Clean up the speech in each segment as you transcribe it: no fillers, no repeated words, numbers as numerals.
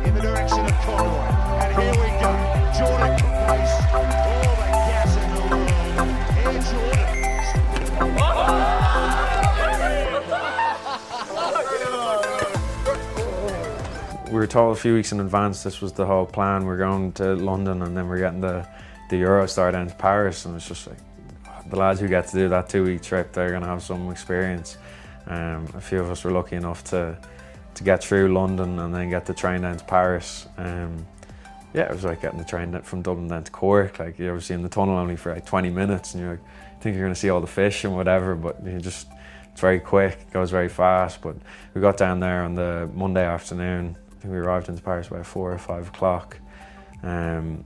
In the direction of Conroy, and here we go. Jordan Caprice, all the gas in the world. Here Jordan. We were told a few weeks in advance this was the whole plan. We're going to London and then we're getting the Eurostar down to Paris, and it's just like the lads who get to do that 2-week trip, they're going to have some experience. A few of us were lucky enough to get through London and then get the train down to Paris. Yeah, it was like getting the train from Dublin down to Cork. Like, you ever seen the tunnel only for like 20 minutes and you think you're going to see all the fish and whatever, but it's very quick, it goes very fast. But we got down there on the Monday afternoon. I think we arrived into Paris by 4 or 5 o'clock. And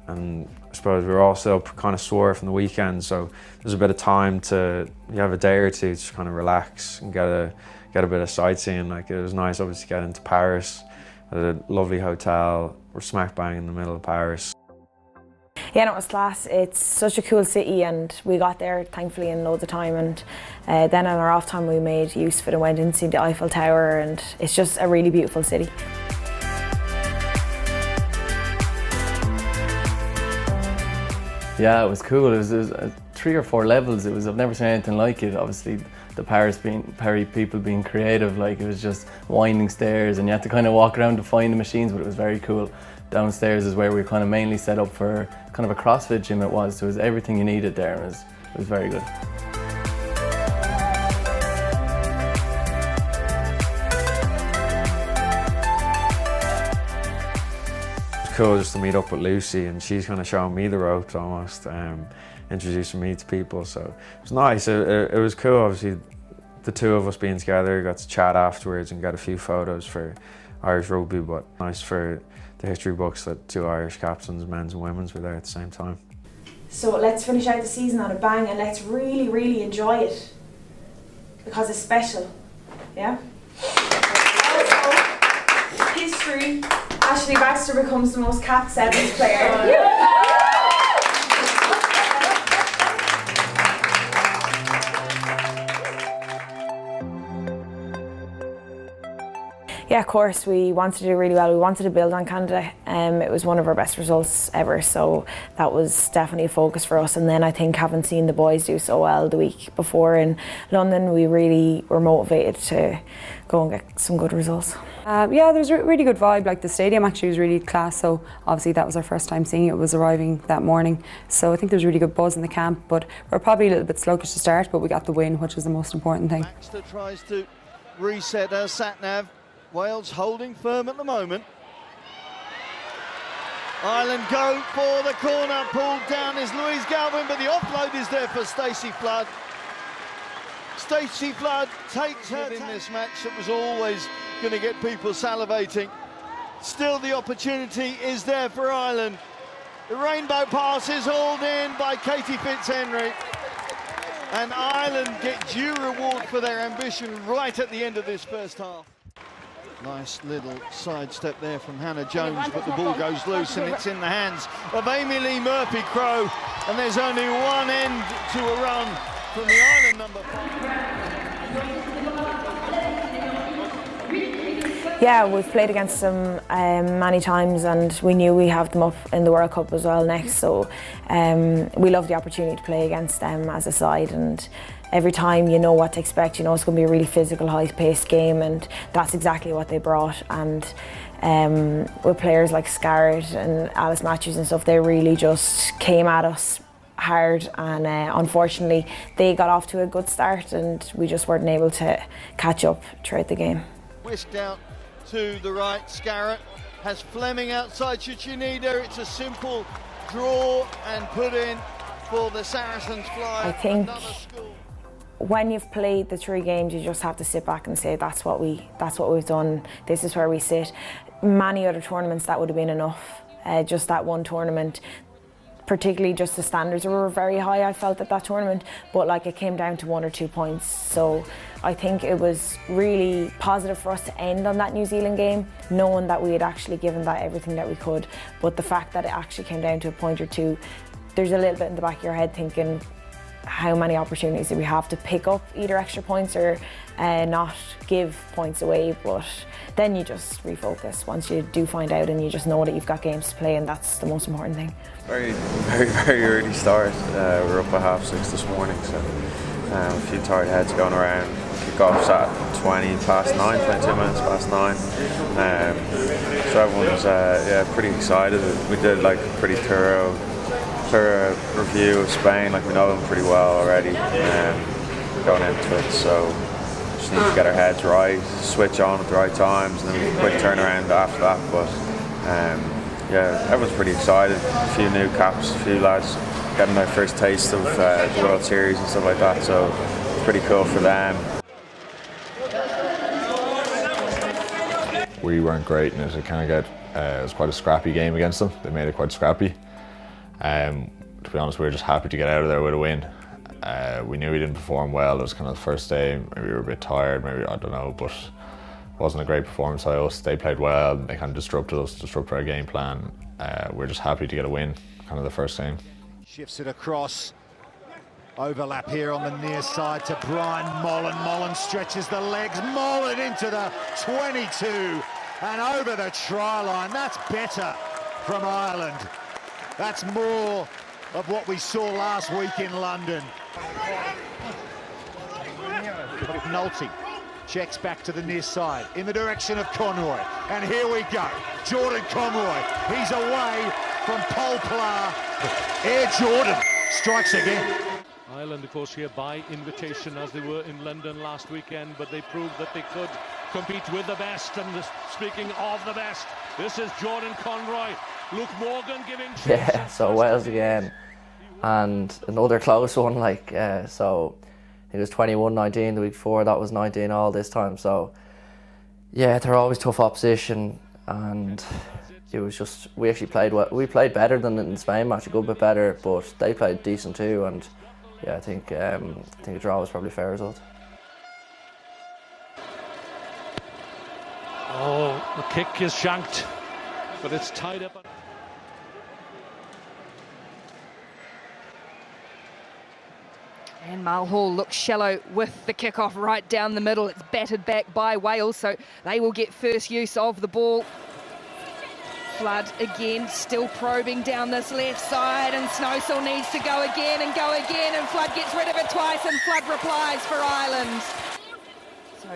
I suppose we were all still kind of sore from the weekend, so there's a bit of time you have a day or two to kind of relax and get a bit of sightseeing. Like, it was nice obviously to get into Paris at a lovely hotel. We're smack bang in the middle of Paris. Yeah, no, it was class. It's such a cool city, and we got there thankfully in loads of time, and then on our off time we made use of it and went in to see the Eiffel Tower, and it's just a really beautiful city. Yeah, it was cool. It was 3 or 4 levels. I've never seen anything like it. Obviously, the Paris people being creative, like, it was just winding stairs and you had to kind of walk around to find the machines, but it was very cool. Downstairs is where we kind of mainly set up for kind of a CrossFit gym it was, so it was everything you needed there, and it was very good. Cool just to meet up with Lucy, and she's kind of showing me the ropes almost, introducing me to people, so it was nice. It was cool, obviously the two of us being together, got to chat afterwards and got a few photos for Irish rugby, but nice for the history books that 2 Irish captains, men's and women's, were there at the same time. So let's finish out the season on a bang and let's really, really enjoy it, because it's special, yeah? Also, history. Ashley Baxter becomes the most capped sevens player. Yeah, of course, we wanted to do really well. We wanted to build on Canada. It was one of our best results ever, so that was definitely a focus for us. And then I think, having seen the boys do so well the week before in London, we really were motivated to go and get some good results. Yeah, there was a really good vibe. Like, the stadium actually was really class, so obviously that was our first time seeing it. It was arriving that morning, so I think there was really good buzz in the camp, but we're probably a little bit sluggish to start, but we got the win, which was the most important thing. Baxter tries to reset her sat-nav. Wales holding firm at the moment. Ireland go for the corner, pulled down is Louise Galvin, but the offload is there for Stacey Flood. Stacey Flood takes her in this match that was always going to get people salivating. Still the opportunity is there for Ireland. The rainbow pass is hauled in by Katie Fitzhenry. And Ireland get due reward for their ambition right at the end of this first half. Nice little sidestep there from Hannah Jones, but the ball goes loose and it's in the hands of Amy Lee Murphy-Crowe, and there's only one end to a run from the Ireland number 5. Yeah, we've played against them many times, and we knew we have them up in the World Cup as well next, so we love the opportunity to play against them as a side, and every time you know what to expect. You know it's going to be a really physical, high-paced game, and that's exactly what they brought. And with players like Scarrett and Alice Matthews and stuff, they really just came at us hard, and unfortunately they got off to a good start and we just weren't able to catch up throughout the game. Whisked out to the right, Scarrett has Fleming outside should she need her. It's a simple draw and put in for the Saracens fly. I think when you've played the 3 games, you just have to sit back and say that's what we've done. This is where we sit. Many other tournaments that would have been enough. Just that one tournament, particularly just the standards were very high, I felt, at that tournament, but like it came down to 1 or 2 points. So I think it was really positive for us to end on that New Zealand game, knowing that we had actually given that everything that we could. But the fact that it actually came down to a point or two, there's a little bit in the back of your head thinking, how many opportunities do we have to pick up either extra points or not give points away? But then you just refocus once you do find out, and you just know that you've got games to play, and that's the most important thing. Very early start. We're up at 6:30 this morning, so a few tired heads going around. Kick-off's at 22 minutes past 9. So everyone's pretty excited. We did like a pretty thorough review of Spain, like we know them pretty well already going into it, so just need to get our heads right, switch on at the right times, and then a quick turnaround after that. But everyone's pretty excited. A few new caps, a few lads getting their first taste of the World Series and stuff like that, so it's pretty cool for them. We weren't great, and it was quite a scrappy game against them. They made it quite scrappy. To be honest, we were just happy to get out of there with a win. We knew we didn't perform well. It was kind of the first day. Maybe we were a bit tired, maybe, I don't know, but it wasn't a great performance by us. They played well, and they kind of disrupted our game plan. We're just happy to get a win, kind of the first game. Shifts it across. Overlap here on the near side to Brian Mullen. Mullen stretches the legs. Mullen into the 22 and over the try line. That's better from Ireland. That's more of what we saw last week in London. McNulty checks back to the near side in the direction of Conroy. And here we go. Jordan Conroy. He's away from Pol Pla. Air Jordan strikes again. Ireland, of course, here by invitation, as they were in London last weekend, but they proved that they could compete with the best. And speaking of the best, this is Jordan Conroy. Luke Morgan giving chase. Yeah, so Wales again, and another close one. So it was 21-19 the week before. That was 19 all this time. So yeah, they're always tough opposition, and it was just, we actually played well. We played better than in Spain match, a good bit better, but they played decent too. And yeah, I think a draw was probably a fair result. Oh, the kick is shanked, but it's tied up. And Mulhall looks shallow with the kick-off right down the middle. It's batted back by Wales, so they will get first use of the ball. Flood again, still probing down this left side, and Snowsill needs to go again, and Flood gets rid of it twice, and Flood replies for Ireland. So,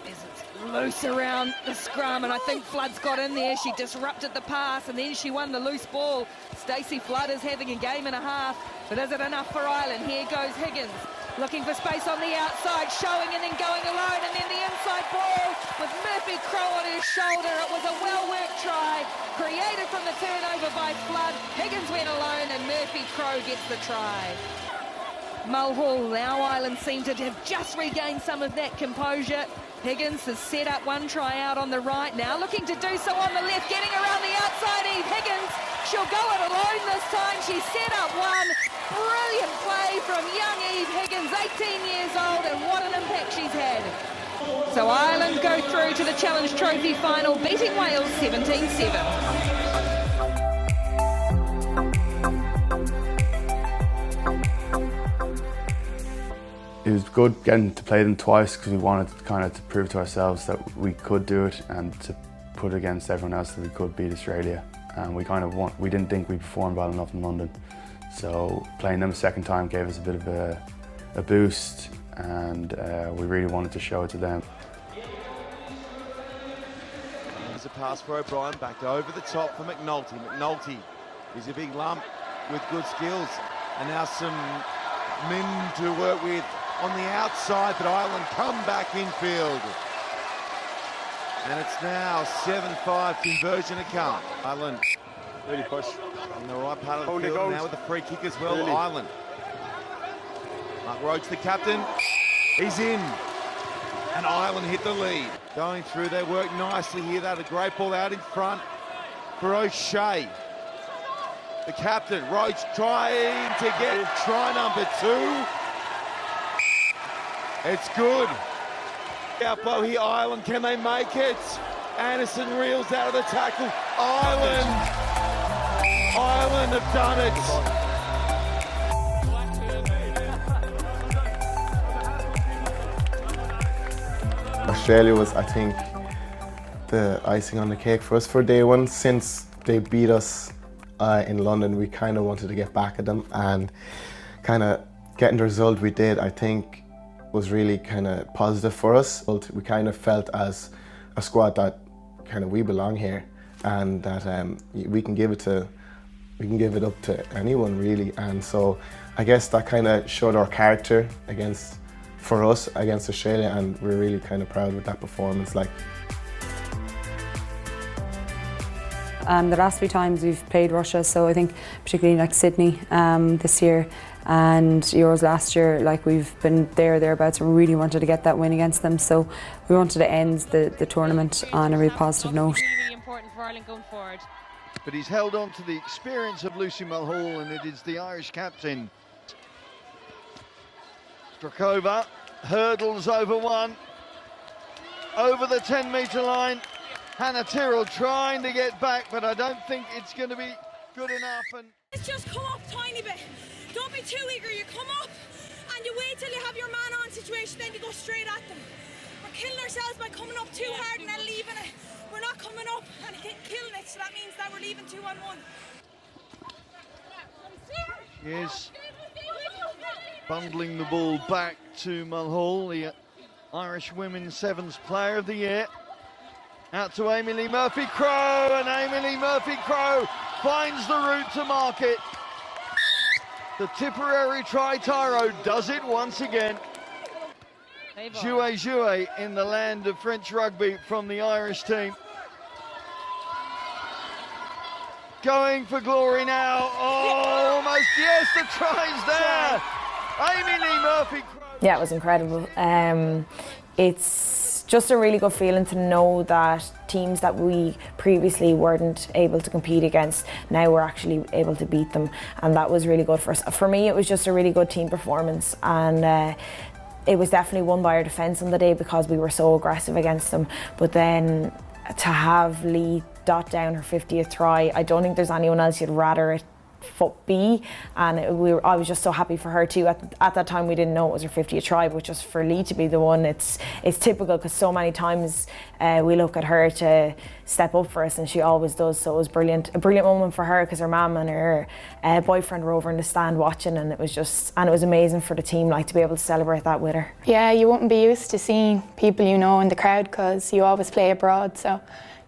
as it's loose around the scrum, and I think Flood's got in there. She disrupted the pass, and then she won the loose ball. Stacey Flood is having a game and a half, but is it enough for Ireland? Here goes Higgins, looking for space on the outside, showing and then going alone, and then the inside ball with Murphy Crowe on his shoulder. It was a well-worked try, created from the turnover by Flood. Higgins went alone, and Murphy Crowe gets the try. Mulhall, now Ireland seem to have just regained some of that composure. Higgins has set up one try out on the right, now looking to do so on the left, getting around the outside. Eve Higgins, she'll go it alone this time. She set up one. Brilliant play from young Eve Higgins, 18 years old, and what an impact she's had. So Ireland go through to the Challenge Trophy final, beating Wales 17-7. It was good getting to play them twice, because we wanted to prove to ourselves that we could do it, and to put against everyone else that we could beat Australia. And we didn't think we performed well enough in London. So playing them a second time gave us a bit of a boost, and we really wanted to show it to them. There's a pass for O'Brien, back over the top for McNulty. McNulty is a big lump with good skills, and now some men to work with on the outside, but Ireland come back infield. And it's now 7-5 conversion to come. Ireland really push in the right part of the field now with the free kick as well. Ireland. Mark Roach, the captain, he's in. And Ireland hit the lead. Going through, they work nicely here. They had a great ball out in front for O'Shea. The captain, right, trying to get try number 2. It's good. Outbow here, Ireland, can they make it? Anderson reels out of the tackle. Ireland have done it. Australia was, I think, the icing on the cake for us for day one. Since they beat us in London, we kind of wanted to get back at them, and kind of getting the result we did, I think, was really kind of positive for us. We kind of felt as a squad that kind of we belong here, and that we can give it up to anyone really. And so I guess that kind of showed our character for us against Australia, and we're really kind of proud with that performance. The last few times we've played Russia, so I think particularly like Sydney this year and Euros last year, we've been thereabouts, and we really wanted to get that win against them. So we wanted to end the tournament on a really positive note. Really important for Ireland going forward. But he's held on to the experience of Lucy Mulhall, and it is the Irish captain. Strakova hurdles over one, over the 10-metre line. Hannah Tyrrell trying to get back, but I don't think it's going to be good enough. And let's just come up a tiny bit. Don't be too eager. You come up and you wait till you have your man-on situation, then you go straight at them. We're killing ourselves by coming up too hard and then leaving it. We're not coming up and killing it, so that means that we're leaving 2-on-1. She is bundling the ball back to Mulhall, the Irish Women's Sevens Player of the Year. Out to Amy Lee Murphy-Crowe, and Amy Lee Murphy-Crowe finds the route to market. The Tipperary Tri-Tyro does it once again. Jouet in the land of French rugby from the Irish team. Going for glory now. Oh, almost, yes, the try's there. Amy Lee Murphy-Crowe. Yeah, it was incredible. It's just a really good feeling to know that teams that we previously weren't able to compete against, now we're actually able to beat them, and that was really good for us. For me, it was just a really good team performance, and it was definitely won by our defence on the day because we were so aggressive against them. But then to have Lee dot down her 50th try, I don't think there's anyone else you'd rather it be, and I was just so happy for her too. At that time we didn't know it was her 50th try, but just for Lee to be the one, it's typical, because so many times we look at her to step up for us, and she always does. So it was a brilliant moment for her, because her mum and her boyfriend were over in the stand watching, and it was amazing for the team to be able to celebrate that with her. Yeah, you wouldn't be used to seeing people in the crowd, because you always play abroad, so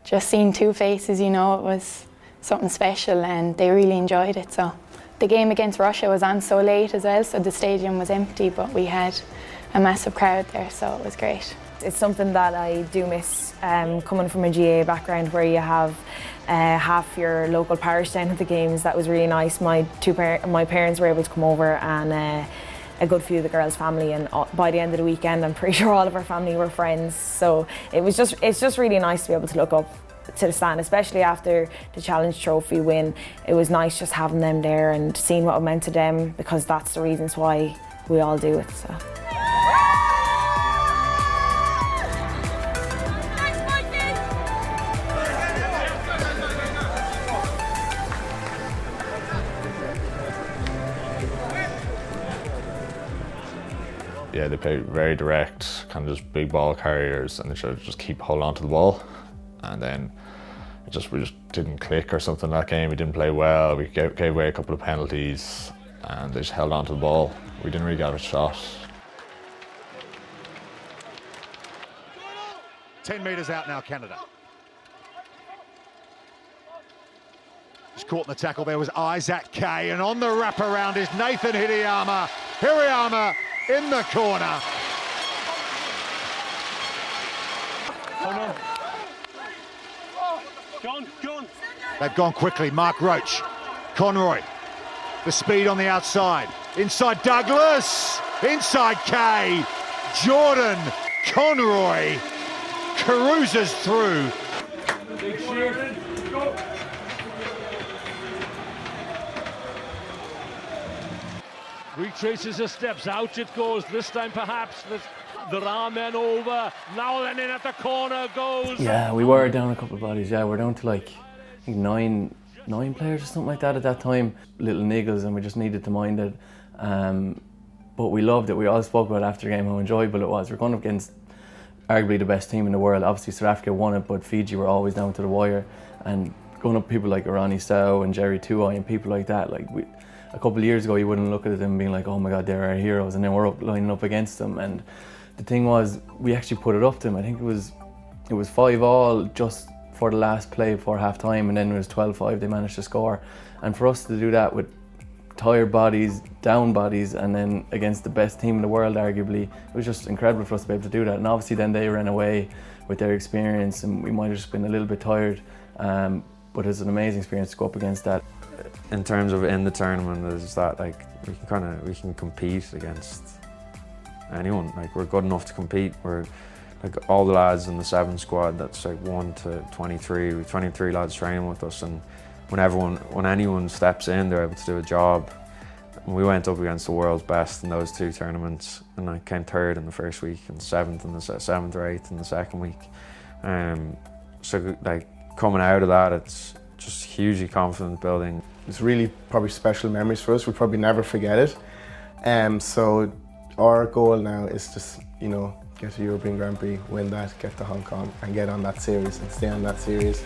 just seeing two faces, it was something special, and they really enjoyed it. So the game against Russia was on so late as well, so the stadium was empty, but we had a massive crowd there, so it was great. It's something that I do miss, coming from a GA background where you have half your local parish down at the games. That was really nice. My parents were able to come over, and a good few of the girls' family, and by the end of the weekend I'm pretty sure all of our family were friends. So it's just really nice to be able to look up to the stand, especially after the Challenge Trophy win. It was nice just having them there and seeing what it meant to them, because that's the reasons why we all do it. So. Yeah, they play very direct, kind of just big ball carriers, and they should just keep holding on to the ball. And then we just didn't click or something that game. We didn't play well. We gave away a couple of penalties, and they just held on to the ball. We didn't really get a shot. 10 metres out now, Canada. Just caught in the tackle there was Isaac Kay, and on the wraparound is Nathan Hirayama. Hirayama in the corner. Oh no. John. They've gone quickly. Mark Roach, Conroy, the speed on the outside. Inside Douglas, inside Kay. Jordan Conroy carousers through. retraces his steps, out it goes, this time perhaps there are men over, now then in at the corner goes. Yeah, we were down a couple of bodies, yeah, we're down to like, I think nine players or something like that at that time. Little niggles, and we just needed to mind it. But we loved it. We all spoke about after the game how enjoyable it was. We're going up against arguably the best team in the world. Obviously South Africa won it, but Fiji were always down to the wire. And going up people like Ronnie Stow and Jerry Tuoi and people like that, like a couple of years ago you wouldn't look at them being like, oh my God, they're our heroes, and then we're lining up against them. And the thing was, we actually put it up to them. I think it was 5-5 just for the last play before half time, and then it was 12-5 they managed to score. And for us to do that with tired bodies, down bodies, and then against the best team in the world arguably, it was just incredible for us to be able to do that. And obviously then they ran away with their experience, and we might have just been a little bit tired, but it's an amazing experience to go up against that. In terms of in the tournament, is that like we can compete against anyone. Like we're good enough to compete. We're like all the lads in the 7 squad, that's like 1 to 23. We've 23 lads training with us, and when anyone steps in, they're able to do a job. And we went up against the world's best in those 2 tournaments, and I came 3rd in the first week and 7th or 8th in the second week. So like coming out of that, it's just hugely confidence building. It's really probably special memories for us. We'll probably never forget it. So our goal now is just, get to European Grand Prix, win that, get to Hong Kong, and get on that series and stay on that series.